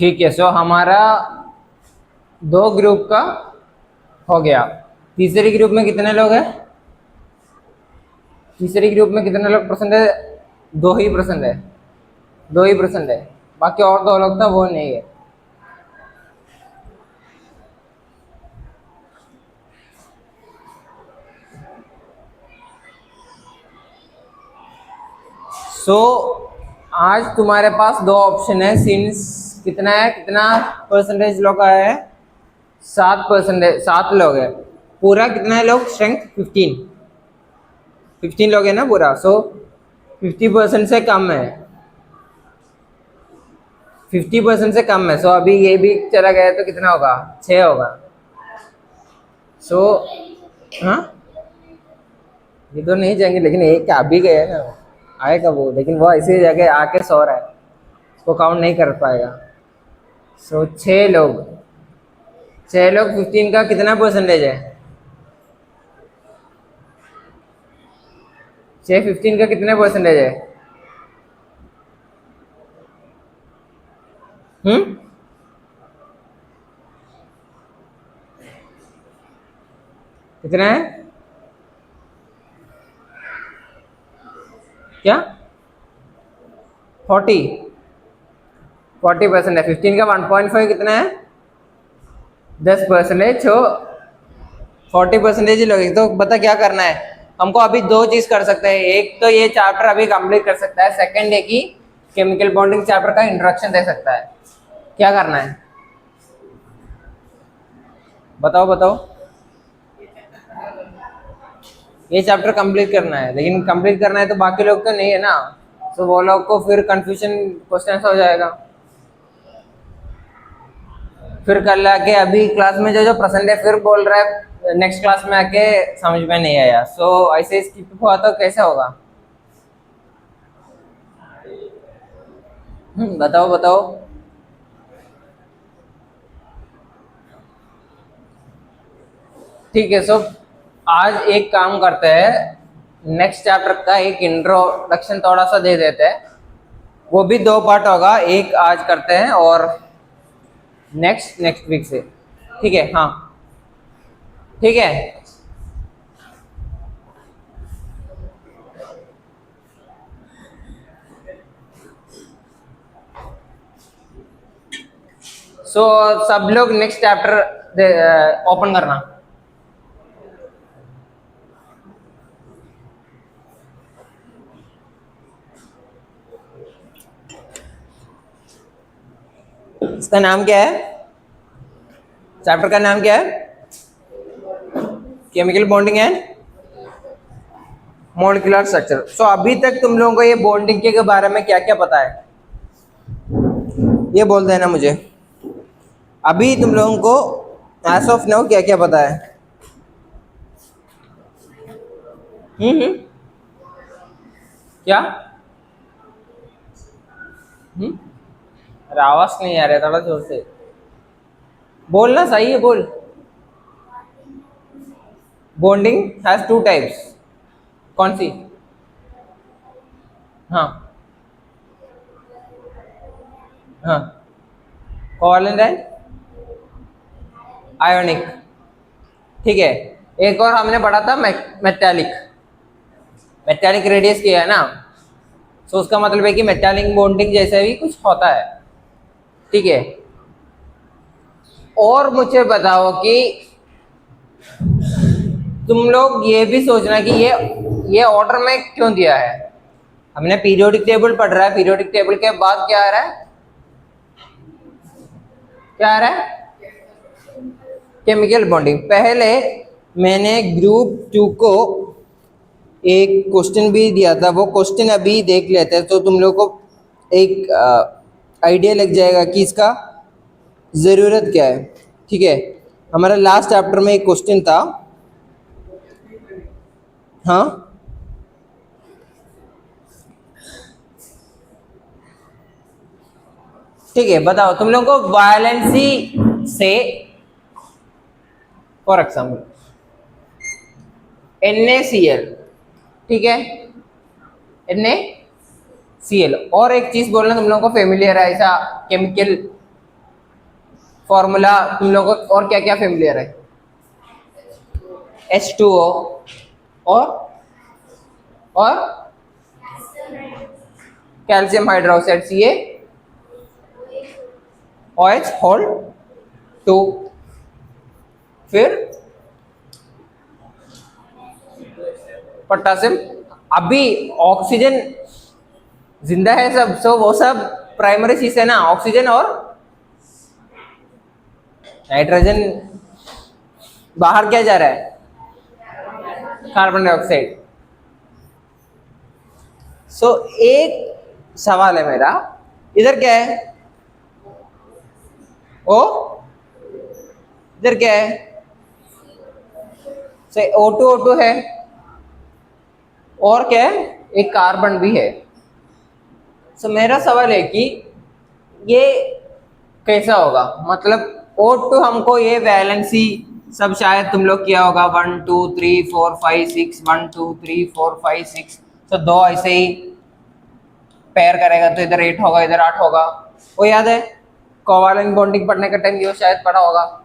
ठीक है, सो हमारा दो ग्रुप का हो गया। तीसरे ग्रुप में कितने लोग हैं? तीसरे ग्रुप में कितने लोग परसेंट है? 2% है, 2% है। बाकी और दो लोग था वो नहीं है। सो आज तुम्हारे पास दो ऑप्शन है। सिंस कितना है, कितना परसेंटेज लोग आए हैं? 7%, 7 लोग हैं। पूरा कितना है लोग? स्ट्रेंथ 15 लोग है ना पूरा। सो 50% से कम है, 50% से कम है। सो अभी ये भी चला गया तो कितना होगा? 6 होगा। सो हाँ, ये तो नहीं जाएंगे, लेकिन एक आ भी गया ना, आएगा वो, लेकिन वो ऐसे ही जगह आके सो रहा है, उसको काउंट नहीं कर पाएगा। सो 6 लोग, 6 लोग 15 का कितना परसेंटेज है? 6 15 का कितने परसेंटेज है? हम्म, कितना है? क्या? 40% है। 15 का 1.5 कितना है? 10%। तो 40% ही लगेगी। तो बता क्या करना है हमको? अभी दो चीज कर सकते हैं। एक तो ये चैप्टर अभी कंप्लीट कर सकता है, सेकंड है कि केमिकल बॉन्डिंग चैप्टर का इंट्रोडक्शन दे सकता है। क्या करना है बताओ बताओ। ये चैप्टर कंप्लीट करना है, लेकिन कंप्लीट करना है तो बाकी लोग तो नहीं है ना, तो वो लोग को फिर कंफ्यूजन क्वेश्चन हो जाएगा। फिर कल आके अभी क्लास में जो जो पसंद है फिर बोल रहा है, नेक्स्ट क्लास में आके समझ में नहीं आया। सो ऐसे स्किप हुआ तो कैसे होगा? बताओ बताओ। ठीक है, सो आज एक काम करते हैं, नेक्स्ट चैप्टर का एक इंट्रोडक्शन थोड़ा सा दे देते हैं। वो भी 2 पार्ट होगा, एक आज करते हैं और नेक्स्ट नेक्स्ट वीक से। ठीक है? हाँ, ठीक है। सो सब लोग नेक्स्ट चैप्टर ओपन करना। इसका नाम क्या है? चैप्टर का नाम क्या है? Chemical bonding and molecular structure. So अभी तक तुम लोगों को ये बॉन्डिंग के बारे में क्या क्या पता है, ये बोल देना मुझे। अभी तुम लोगों को एज ऑफ नाउ क्या क्या पता है? हम्म, क्या? अरे आवाज नहीं आ रहा है, थोड़ा जोर से बोलना। सही है, बोल। Bonding has 2 types. कौन सी? हाँ हाँ, कोवैलेंट एंड आयोनिक। ठीक है। एक और हमने पढ़ा था मेटालिक, मेटालिक रेडियस किया है ना। सो उसका मतलब है कि मेटालिक बॉन्डिंग जैसे भी कुछ होता है। ठीक है। और मुझे बताओ कि तुम लोग ये भी सोचना कि ये ऑर्डर में क्यों दिया है। हमने पीरियोडिक टेबल पढ़ रहा है, पीरियोडिक टेबल के बाद क्या आ रहा है? क्या आ रहा है? Chemical bonding. पहले मैंने ग्रुप 2 को एक क्वेश्चन भी दिया था, वो क्वेश्चन अभी देख लेते हैं तो तुम लोग को एक आइडिया लग जाएगा कि इसका ज़रूरत क्या है। ठीक है? हमारा लास्ट चैप्टर में एक क्वेश्चन था। हाँ, ठीक है, बताओ तुम लोगों को वायलेंसी से, फॉर एग्जाम्पल NaCl, ठीक है, NaCl। और एक चीज बोलना तुम लोगों को फेमिलियर है, ऐसा केमिकल फॉर्मूला तुम लोगों को और क्या क्या फेमिलियर है? H2O और कैल्शियम हाइड्रोक्साइड CaOH होल 2, फिर पोटासियम। अभी ऑक्सीजन जिंदा है सब, सो वो सब प्राइमरी चीज है ना, ऑक्सीजन और नाइट्रोजन। बाहर क्या जा रहा है? Carbon dioxide. सो एक सवाल है मेरा, इधर क्या है? ओ, इधर क्या है? से O2 O2 है, और क्या है? एक कार्बन भी है। सो मेरा सवाल है कि ये कैसा होगा? मतलब O2 हमको ये वैलेंसी सब शायद तुम लोग किया होगा, 1 2 3 4 5 6, 1 2 3 4 5 6, तो दो ऐसे ही पेयर करेगा तो इधर 8 होगा, इधर 8 होगा। वो याद है कोवैलेंट बॉन्डिंग पढ़ने का टाइम, ये शायद पढ़ा होगा।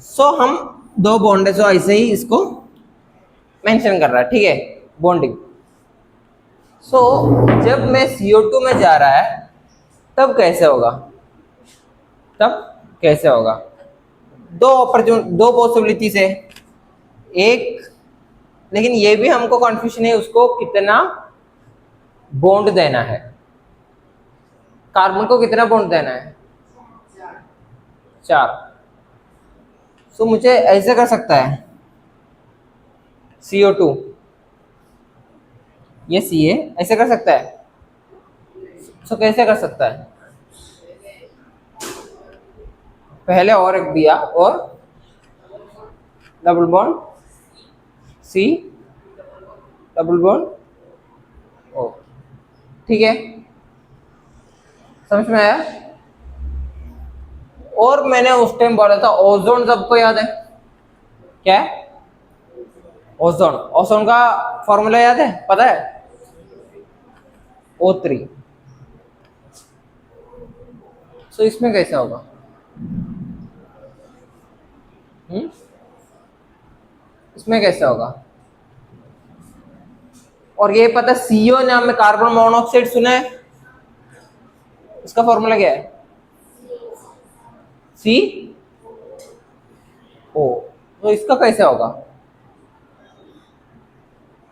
सो हम दो बॉन्ड है, सो ऐसे ही इसको मेंशन कर रहा है, ठीक है, बॉन्डिंग। सो जब मैं CO2 में जा रहा है तब कैसे होगा? दो पॉसिबिलिटीज है। एक, लेकिन ये भी हमको कंफ्यूजन है, उसको कितना बॉन्ड देना है, कार्बन को कितना बॉन्ड देना है? 4। सो मुझे ऐसे कर सकता है, CO2 ये CA ऐसे कर सकता है। सो कैसे कर सकता है? पहले और एक दिया, और double bond C, double bond O, ठीक है, समझ में आया? और मैंने उस टाइम बोला था ओजोन, सबको याद है क्या है? ओजोन का फॉर्मूला याद है, पता है? O3। सो इसमें कैसे होगा? इसमें कैसे होगा? और ये पता, CO नाम में कार्बन मोनोऑक्साइड सुना है, इसका फॉर्मूला क्या है? CO। तो इसका कैसे होगा?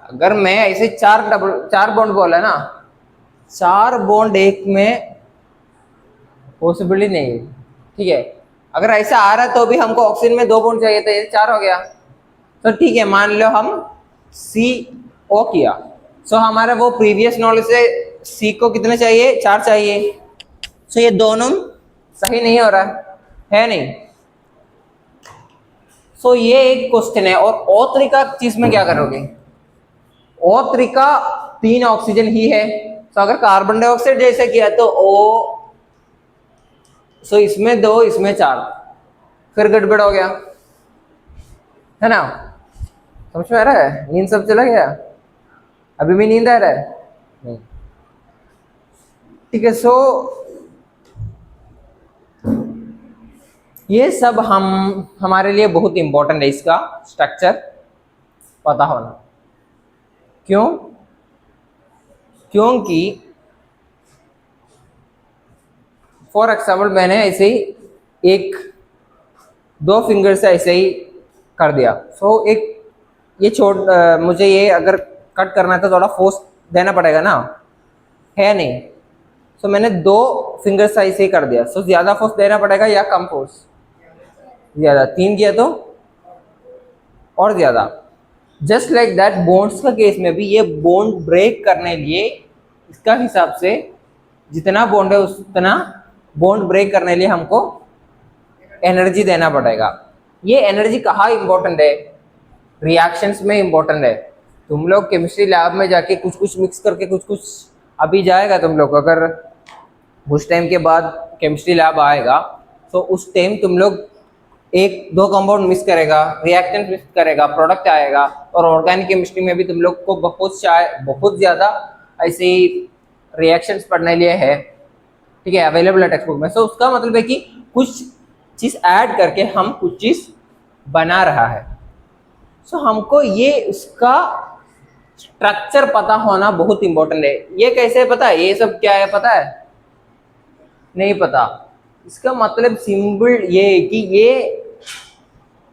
अगर मैं ऐसे चार बॉन्ड बोला ना, 4 बॉन्ड एक में पॉसिबिलिटी नहीं है, ठीक है। अगर ऐसा आ रहा है तो भी हमको ऑक्सीजन में 2 बॉन्ड चाहिए था, ये 4 हो गया। तो ठीक है, मान लो हम CO किया, सो हमारा वो प्रीवियस नॉलेज से C को कितने चाहिए? 4 चाहिए। सो ये दोनों सही नहीं हो रहा है नहीं? सो ये एक क्वेश्चन है। और O3 का चीज में क्या करोगे? O3 का 3 ऑक्सीजन ही है, तो अगर कार्बन डाइऑक्साइड जैसे किया तो O, सो इसमें 2 इसमें 4, फिर गड़बड़ हो गया है ना? समझ में आ रहा है? नींद सब चला गया? अभी भी नींद आ रहा है? नहीं, ठीक है। सो ये सब हमारे लिए बहुत इंपॉर्टेंट है, इसका स्ट्रक्चर पता होना। क्यों? क्योंकि फॉर एग्जाम्पल मैंने ऐसे ही 1-2 फिंगर से ऐसे ही कर दिया, सो एक ये मुझे ये अगर कट करना है तो थोड़ा फोर्स देना पड़ेगा ना, है नहीं? सो मैंने 2 फिंगर से ऐसे ही कर दिया, सो ज्यादा फोर्स देना पड़ेगा या कम फोर्स? ज्यादा। 3 किया तो और ज्यादा। जस्ट लाइक दैट बॉन्ड्स का केस में भी ये बॉन्ड ब्रेक करने लिए इसका हिसाब से जितना बॉन्ड है उतना बॉन्ड ब्रेक करने लिए हमको एनर्जी देना पड़ेगा। ये एनर्जी कहाँ इंपॉर्टेंट है? रिएक्शंस में इंपॉर्टेंट है। तुम लोग केमिस्ट्री लैब में जाके कुछ कुछ मिक्स करके कुछ अभी जाएगा तुम लोग, अगर कुछ टाइम के बाद केमिस्ट्री लैब आएगा तो उस टाइम तुम लोग 1-2 कंपाउंड मिक्स करेगा, रिएक्टेंट मिक्स करेगा, प्रोडक्ट आएगा। और ऑर्गेनिक केमिस्ट्री में भी तुम लोग को बहुत ज़्यादा ऐसे रिएक्शंस पढ़ने लिए है, ठीक है, अवेलेबल है टेक्स्ट बुक में। सो उसका मतलब है कि कुछ चीज ऐड करके हम कुछ चीज बना रहा है। सो हमको ये उसका स्ट्रक्चर पता होना बहुत इंपॉर्टेंट है। ये कैसे पता है, ये सब क्या है पता है? नहीं पता। इसका मतलब सिंबल ये है कि ये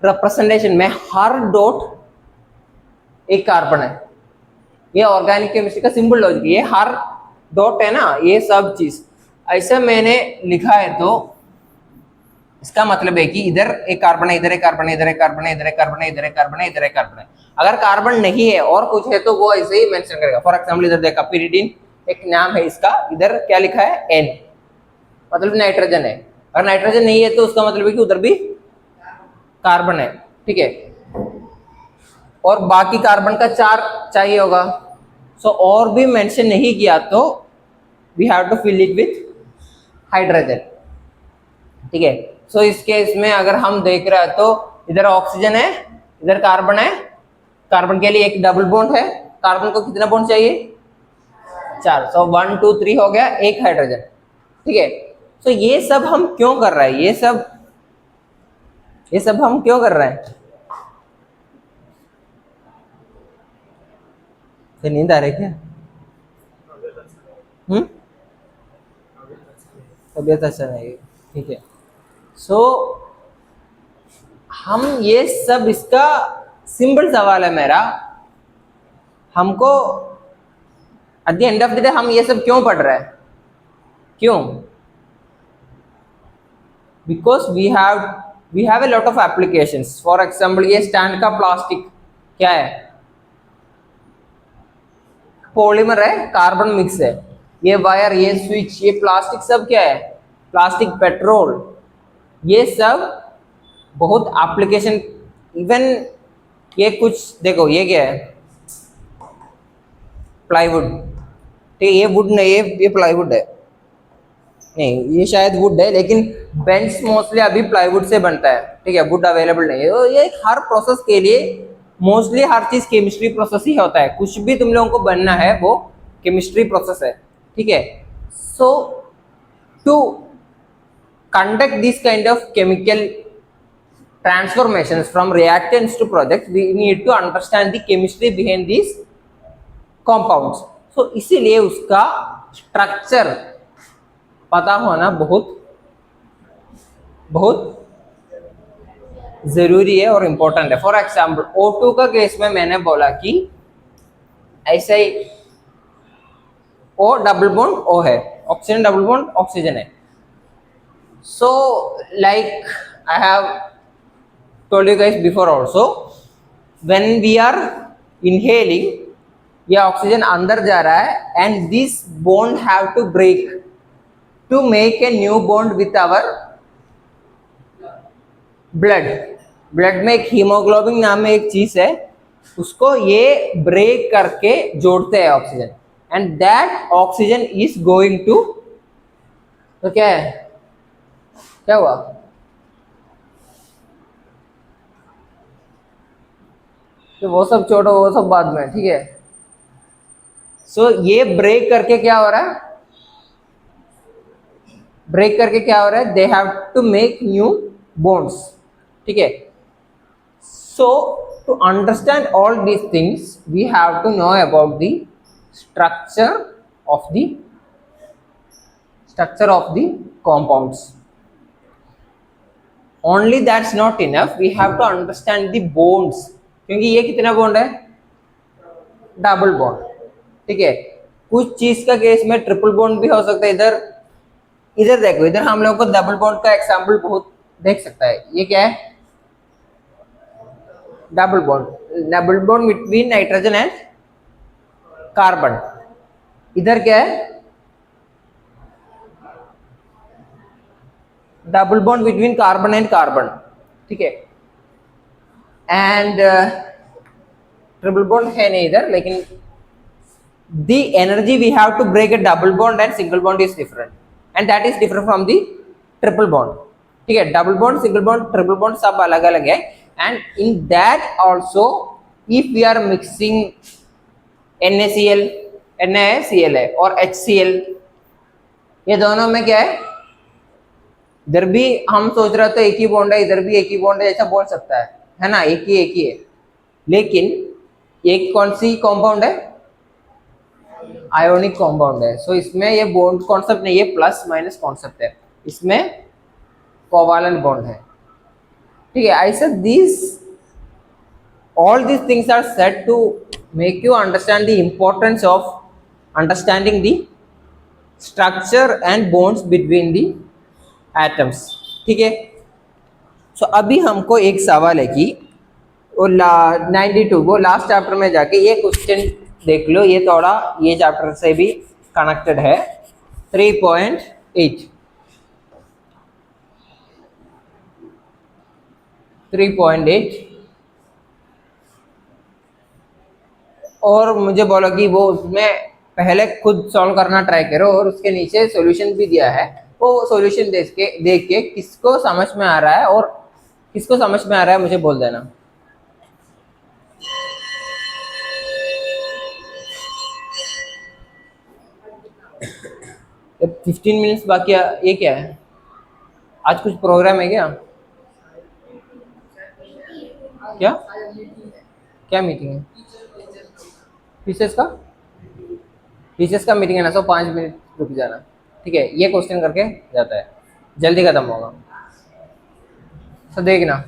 रिप्रेजेंटेशन में हर डॉट एक कार्बन है। ये ऑर्गेनिक केमिस्ट्री का सिंबल लॉजिक, ये हर डॉट है ना, ये सब चीज ऐसा मैंने लिखा है तो इसका मतलब है कि इधर एक कार्बन है, इधर एक कार्बन है, इधर एक कार्बन है, इधर एक कार्बन है, इधर एक कार्बन है, इधर एक कार्बन है। अगर कार्बन नहीं है और कुछ है तो वो ऐसे ही मेंशन करेगा। फॉर एग्जांपल इधर देखा पिरिडीन एक नाम है इसका, इधर क्या लिखा है N, मतलब नाइट्रोजन है। अगर नाइट्रोजन नहीं है तो उसका मतलब है कि उधर भी कार्बन है, ठीक है। और बाकी कार्बन का 4 चाहिए होगा। सो और भी मेंशन नहीं किया तो we have to fill it with hydrogen, ठीक है। सो इस केस में अगर हम देख रहे हैं तो इधर ऑक्सीजन है, इधर कार्बन है। कार्बन के लिए एक डबल बॉन्ड है, कार्बन को कितना बॉन्ड चाहिए? 4। सो 1 2 3 हो गया, एक हाइड्रोजन, ठीक है। सो ये सब हम क्यों कर रहे हैं? ये सब हम क्यों कर रहे हैं? तो नींद आ रही क्या? तबीयत अच्छा नहीं, ठीक है। सो हम ये सब इसका सिंपल सवाल है मेरा, हमको at the end of the day हम ये सब क्यों पढ़ रहे हैं? क्यों? Because we have a lot of applications. For example ये स्टैंड का प्लास्टिक क्या है? पॉलीमर है, कार्बन मिक्स है। ये वायर, ये स्विच, ये प्लास्टिक सब क्या है? प्लास्टिक, पेट्रोल, ये सब बहुत एप्लीकेशन। इवन ये कुछ देखो, ये क्या है? प्लाईवुड, ठीक है। ये वुड नहीं है, ये प्लाईवुड है। नहीं, ये शायद वुड है, लेकिन बेंच मोस्टली अभी प्लाईवुड से बनता है, ठीक है। वुड अवेलेबल नहीं है। तो ये हर प्रोसेस के लिए मोस्टली हर चीज केमिस्ट्री प्रोसेस ही होता है। कुछ भी तुम लोगों को बनना है वो केमिस्ट्री प्रोसेस है, ठीक है। So to conduct this kind of chemical transformations from reactants to products, we need to understand the chemistry behind these compounds. So इसीलिए उसका स्ट्रक्चर पता होना बहुत बहुत जरूरी है और इम्पोर्टेंट है। फॉर एग्जाम्पल O2 का केस में मैंने बोला कि ऐसे ही O डबल बॉन्ड O है, ऑक्सीजन डबल बॉन्ड ऑक्सीजन है। So like I have told you guys before also, when we are inhaling, ये ऑक्सीजन अंदर जा रहा है and this bond have to break to make a new bond with our blood. Blood में एक haemoglobin नाम में एक चीज है, उसको ये ब्रेक करके जोड़ते हैं oxygen, and that oxygen is going to, तो क्या है, क्या हुआ? तो वो सब छोड़ो, वो सब बाद में, ठीक है। सो ये ब्रेक करके क्या हो रहा है? ब्रेक करके क्या हो रहा है? They have to make new bonds, ठीक है। So to understand all these things we have to know about the structure of the compounds. Only that's not enough, we have to understand the bonds, क्योंकि ये कितना bond है? Double bond, ठीक है। कुछ चीज का केस में ट्रिपल बॉन्ड भी हो सकता है। इधर देखो, इधर हम लोग को डबल बॉन्ड का एग्जांपल बहुत देख सकता है। ये क्या है? Double bond between nitrogen and carbon. इधर क्या है? Double bond between carbon and carbon, ठीक है। एंड ट्रिपल बॉन्ड है नहीं इधर, लेकिन the energy we have to break a double bond and single bond is different, and that is different from the triple bond, ठीक है। Double bond, single bond, triple bond सब अलग अलग है। And in that also if we are mixing NaCl है और HCl, ये दोनों में क्या है, इधर भी हम सोच रहे तो एक ही बॉन्ड है, इधर भी एक ही बॉन्ड है, ऐसा बोल सकता है ना, एक ही है। लेकिन एक कौन सी कॉम्पाउंड है, आयोनिक कॉम्पाउंड है। सो इसमें ये बॉन्ड कॉन्सेप्ट नहीं है, प्लस माइनस कॉन्सेप्ट है, इसमें कोवैलेंट बॉन्ड है। ठीक है, I said this all these things are said to make you understand the importance of understanding the structure and bonds between the atoms। ठीक है, सो अभी हमको एक सवाल है कि वो 92 वो लास्ट चैप्टर में जाके ये क्वेश्चन देख लो, ये थोड़ा ये चैप्टर से भी कनेक्टेड है। 3.8 और मुझे बोला कि वो उसमें पहले खुद सॉल्व करना ट्राई करो और उसके नीचे सॉल्यूशन भी दिया है, वो सॉल्यूशन देख के किसको समझ में आ रहा है और किसको समझ में आ रहा है मुझे बोल देना। अब 15 मिनट्स बाकी है, ये क्या है, आज कुछ प्रोग्राम है क्या? क्या क्या मीटिंग है? टीचर्स का मीटिंग है ना, सो 5 मिनट रुक जाना। ठीक है, ये क्वेश्चन करके जाता है, जल्दी खत्म होगा, सो देखना।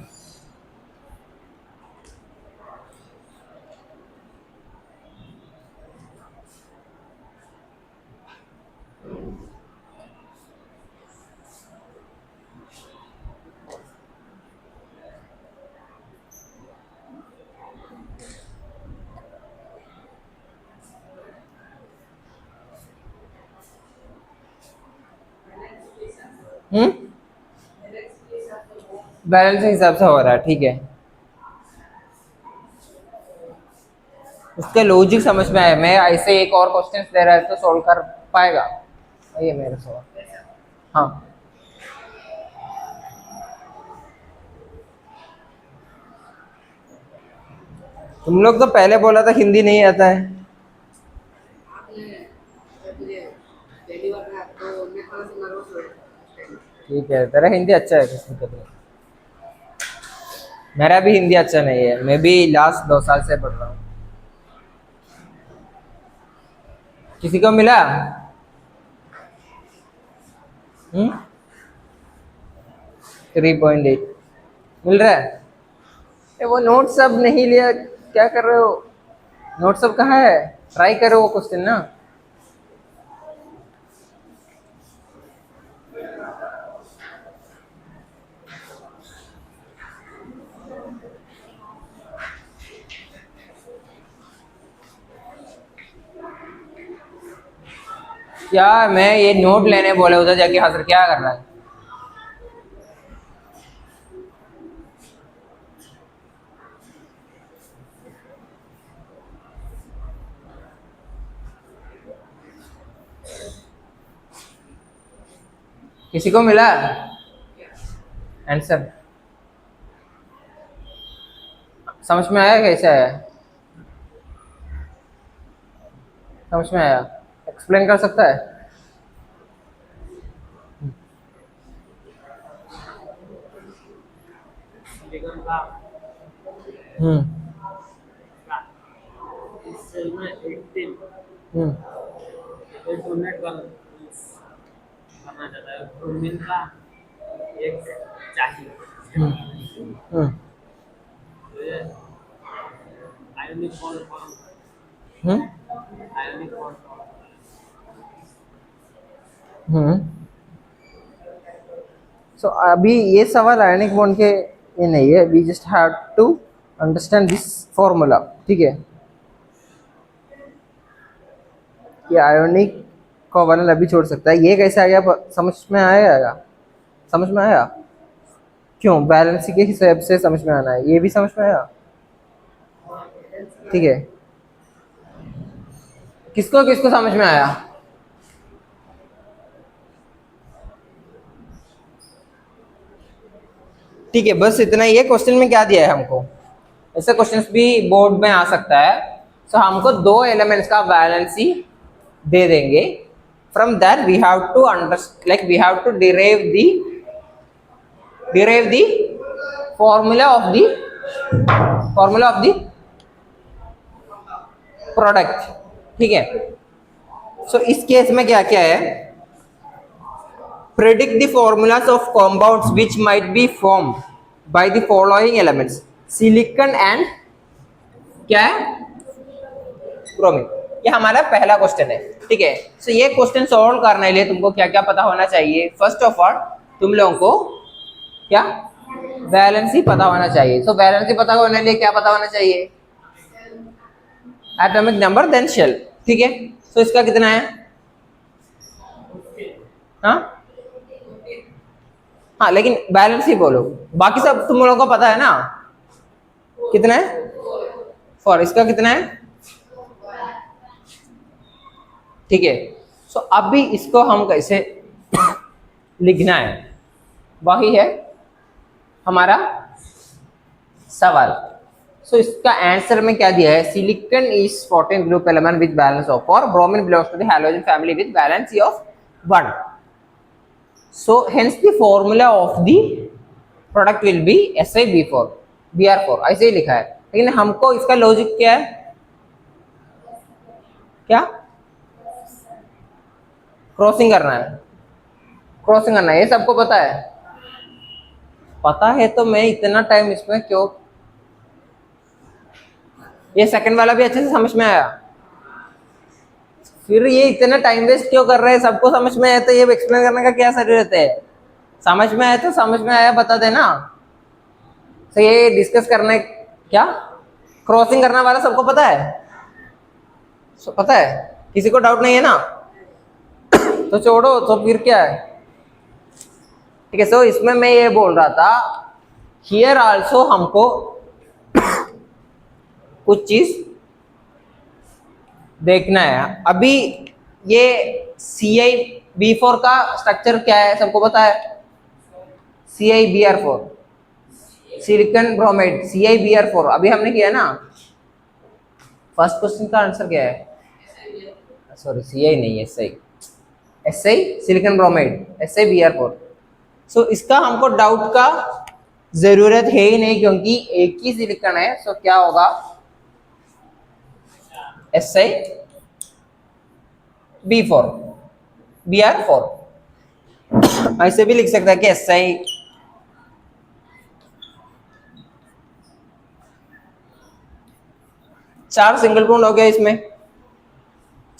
बैलेंस के हिसाब से हो रहा है, ठीक है, उसके लॉजिक समझ में आया। मैं ऐसे एक और क्वेश्चन दे रहा है तो सॉल्व कर पाएगा, ये मेरा सवाल। हाँ, तुम लोग तो पहले बोला था हिंदी नहीं आता है। ठीक है, तेरा हिंदी अच्छा है, किसी को मेरा भी हिंदी अच्छा नहीं है, मैं भी लास्ट 2 साल से पढ़ रहा हूँ। किसी को मिला? 3.8 मिल रहा है? वो नोट सब नहीं लिया, क्या कर रहे हो? नोट सब कहाँ है? ट्राई करो वो क्वेश्चन ना। क्या मैं ये नोट लेने बोले, उधर जाके हाजिर क्या कर रहा है? किसी को मिला आंसर? समझ में आया कैसे आया? समझ में आया? एक्सप्लेन कर सकता है? हम्म हम्म हम्म हम्म हम्म हम्म सो अभी ये सवाल आयनिक बॉन्ड के ये नहीं है, we just have to understand this formula. ठीक है, ये आयोनिक कोवैलेंट अभी छोड़ सकता है, ये कैसे आ गया समझ में आएगा? समझ में आया? क्यों? बैलेंस के हिसाब से समझ में आना है, ये भी समझ में आया? ठीक है, किसको किसको समझ में आया? ठीक है, बस इतना ही है। क्वेश्चन में क्या दिया है हमको, ऐसे क्वेश्चंस भी बोर्ड में आ सकता है। सो हमको 2 एलिमेंट्स का बैलेंस ही दे देंगे, from that we have to understand, like we have to derive the formula of the product, ठीक है। सो इस केस में क्या क्या है, predict the formulas of compounds which might be form by the following elements, silicon and क्या है, bromine. ये हमारा पहला क्वेश्चन है, ठीक है। सो ये क्वेश्चन सॉल्व करने के लिए तुमको क्या क्या पता होना चाहिए। फर्स्ट ऑफ ऑल तुम लोगों को क्या वैलेंसी पता होना चाहिए। सो वैलेंसी पता होने के लिए क्या पता होना चाहिए, एटॉमिक नंबर देन शेल, ठीक है। सो इसका कितना है, हाँ लेकिन बैलेंस ही बोलो, बाकी सब तुम लोगों को पता है ना। कितना है, 4। इसका कितना है, ठीक है। सो अभी इसको हम कैसे लिखना है, वही है हमारा सवाल। सो इसका आंसर में क्या दिया है, silicon is 14 group element with valence of 4, bromine belongs to the halogen family with valence of 1। So hence the formula of the product will be Si Br4, ऐसे ही लिखा है। लेकिन हमको इसका लॉजिक क्या है, क्या क्रॉसिंग करना है, ये सबको पता है। पता है तो मैं इतना टाइम इसमें क्यों, ये सेकंड वाला भी अच्छे से समझ में आया, फिर ये इतना टाइम वेस्ट क्यों कर रहे हैं। सबको समझ में आया तो ये एक्सप्लेन करने का क्या जरूरत है, समझ में आया तो समझ में आया बता देना। तो ये डिस्कस करने, क्या क्रॉसिंग करना वाला सबको पता है, पता है, किसी को डाउट नहीं है ना, तो छोड़ो, तो फिर क्या है, ठीक है। सो इसमें मैं ये बोल रहा था, हियर आल्सो हमको कुछ चीज देखना है। अभी ये CiB4 का स्ट्रक्चर क्या है, सबको पता है, CiBr4, सिलिकॉन ब्रोमाइड, CiBr4 अभी हमने किया ना। फर्स्ट क्वेश्चन का आंसर क्या है, सॉरी Ci नहीं, Si सिलिकॉन ब्रोमाइड, SiBr4। सो इसका हमको डाउट का जरूरत है ही नहीं, क्योंकि एक ही सिलिकॉन है। सो क्या होगा, SiBr4 ऐसे भी लिख सकता है कि Si, चार सिंगल बॉन्ड हो गया इसमें,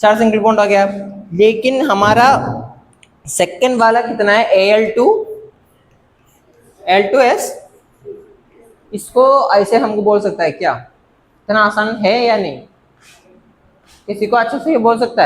4 सिंगल बॉन्ड हो गया। लेकिन हमारा सेकंड वाला कितना है, Al2S, इसको ऐसे हमको बोल सकता है क्या, इतना आसान है या नहीं, किसी को अच्छे से ये बोल सकता है।